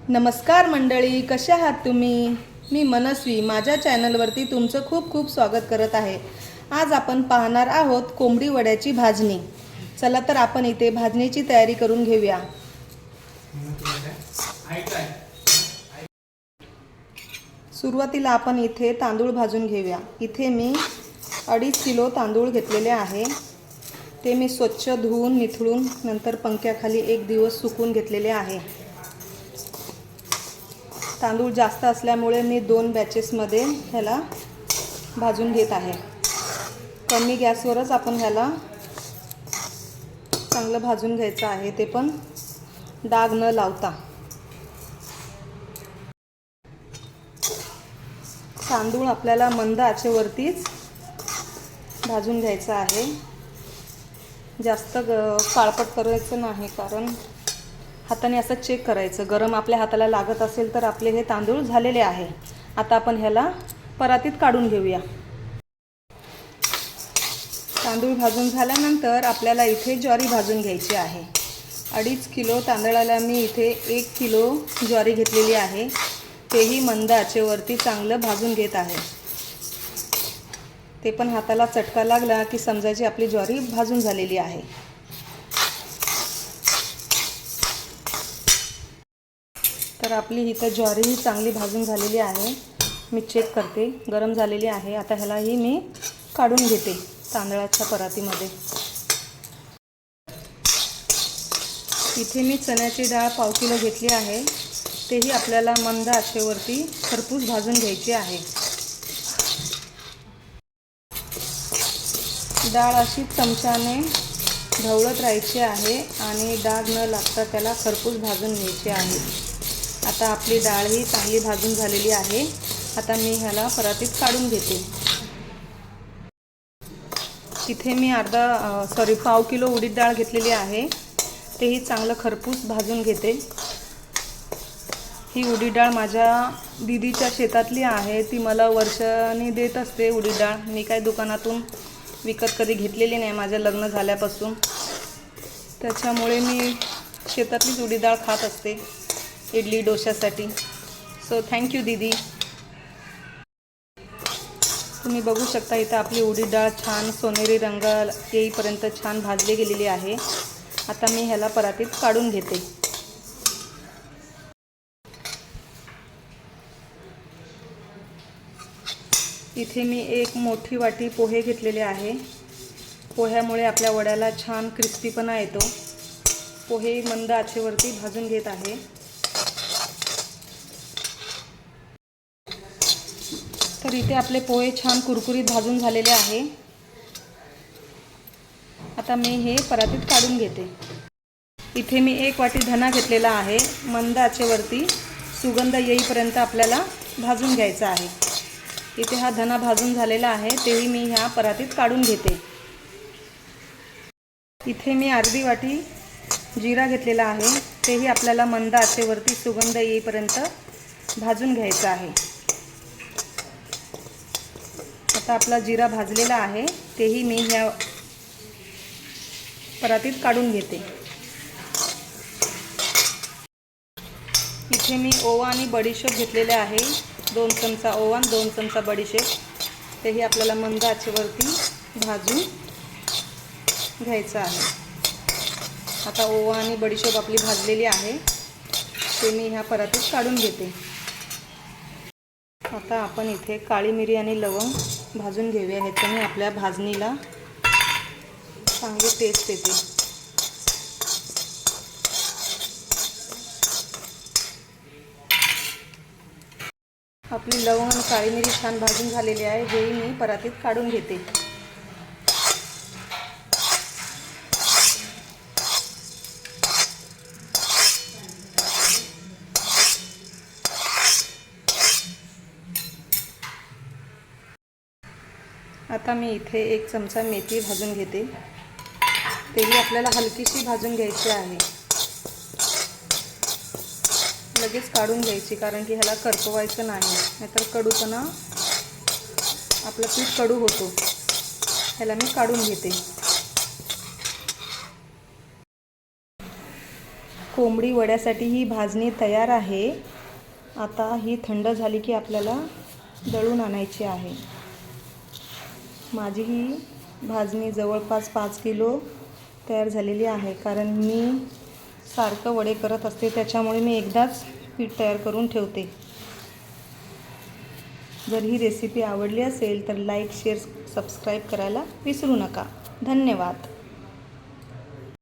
नमस्कार मंडळी, कशा आहात तुम्ही? मी मनस्वी माझ्या चॅनलवरती तुमचं खूप खूप स्वागत करत आहे. आज आपण पाहणार आहोत कोंबडी वड्याची भाजणी. चला तर आपण इथे भाजणीची तयारी करून घेऊया. सुरुवातीला आपण इथे तांदूळ भाजून घेऊया. इथे मी 2.5 किलो तांदूळ घेतलेले आहे. ते मी स्वच्छ धुवून निथळून नंतर पंख्याखाली 1 दिवस सुकून घेतलेले आहे. तांदूळ जास्त असल्यामुळे मी 2 बॅचेसमध्ये ह्याला भाजून घेत आहे. कमी गॅसवरच आपण ह्याला चांगलं भाजून घ्यायचं आहे, ते पण डाग न लावता. तांदूळ आपल्याला मंद आचेवरतीच भाजून घ्यायचं आहे. जास्त काळपट करायचं नाही, कारण हाताने असं चेक करायचं. गरम आपल्या हाताला लागत असेल तर आपले हे तांदूळ झालेले आहे. आता आपण ह्याला परातीत काढून घेऊया. तांदूळ भाजून झाल्यानंतर आपल्याला इथे ज्वारी भाजून घ्यायची आहे. 2.5 किलो तांदळाला मी इथे 1 किलो ज्वारी घेतलेली आहे. तेही मंद आचेवरती चांगलं भाजून घेत आहे. ते पण हाताला चटका लागला की समजायची आपली ज्वारी भाजून झालेली आहे. तर आपली इथं ज्वारीही चांगली भाजून झालेली आहे. मी चेक करते, गरम झालेली आहे. आता ह्यालाही मी काढून घेते तांदळाच्या परातीमध्ये. इथे मी चण्याची डाळ 1/2 किलो घेतली आहे. तेही आपल्याला मंद आचेवरती खरपूस भाजून घ्यायची आहे. डाळ अशी चमच्याने ढवळत राहायची आहे आणि डाग न लागता त्याला खरपूस भाजून घ्यायची आहे. आता आपली डाळ ही चांगली भाजून झालेली आहे. आता मी ह्याला परातीत काढून घेते. इथे मी 1/2 किलो उडीद डाळ घेतलेली आहे. तेही चांगलं खरपूस भाजून घेते. ही उडीद डाळ माझ्या दीदीच्या शेतातली आहे. ती मला वर्षांनी देत असते उडीद डाळ. मी काय दुकानातून विकत कधी घेतलेली नाही माझं लग्न झाल्यापासून. त्याच्यामुळे मी शेतातलीच उडीद डाळ खात असते इडली डोशासाठी. सो थँक्यू दीदी. तुम्ही बघू शकता इथं आपली उडीद डाळ छान सोनेरी रंग येईपर्यंत छान भाजली गेलेली आहे. आता मी ह्याला परातीत काढून घेते. इथे मी 1 मोठी वाटी पोहे घेतलेले आहे. पोह्यामुळे आपल्या वड्याला छान क्रिस्पीपणा येतो. पोहे मंद आचेवरती भाजून घेत आहे. तर इथे आपले पोहे छान कुरकुरीत भाजून झालेले आहे. आता मी हे परातीत काढून घेते. इथे मी 1 वाटी धना घेतलेला आहे. मंद आचेवरती सुगंध येईपर्यंत आपल्याला भाजून घ्यायचा आहे. इथे हा धना भाजून झालेला आहे. तेही मी ह्या परातीत काढून घेते. इथे मी अर्धी वाटी जिरा घेतलेला आहे. तेही आपल्याला मंद आचेवरती सुगंध येईपर्यंत भाजून घ्यायचा आहे. आता आपला जिरा भाजलेला आहे. तेही मी ह्या परातीत काढून घेते. इथे मी ओवा आणि बडीशेप घेतलेले आहे. 2 चमचा ओवा आणि 2 चमचा बडीशेप. तेही आपल्याला मंद आचेवरती भाजून घ्यायचं आहे. आता ओवा आणि बडीशेप आपली भाजलेली आहे. ते मी ह्या परातीत काढून घेते. आता आपण इथे काळी मिरी आणि लवंग भाजून घेऊया. ह्याच्याने आपल्या भाजणीला चांगली टेस्ट येते. आपली लवंग आणि काळी मिरी छान भाजून झालेली आहे. हेही मी परातीत काढून घेते. आता मी इथे 1 चमचा मेथी भाजून घेते. तेही आपल्याला हलकीशी भाजून घ्यायची आहे. लगेच काढून घ्यायची, कारण की ह्याला करपवायचं नाही, नाहीतर कडूपणा आपलं पीठ कडू होतो. ह्याला मी काढून घेते. कोंबडी वड्यासाठी ही भाजणी तयार आहे. आता ही थंड झाली की आपल्याला दळून आणायची आहे. माझी ही भाजणी जवळपास 5 किलो तयार झालेली आहे. कारण मी सारखं वडे करत असते, त्याच्यामुळे मी एकदाच पीठ तयार करून ठेवते. जर ही रेसिपी आवडली असेल तर लाईक, शेअर, सबस्क्राईब करायला विसरू नका. धन्यवाद.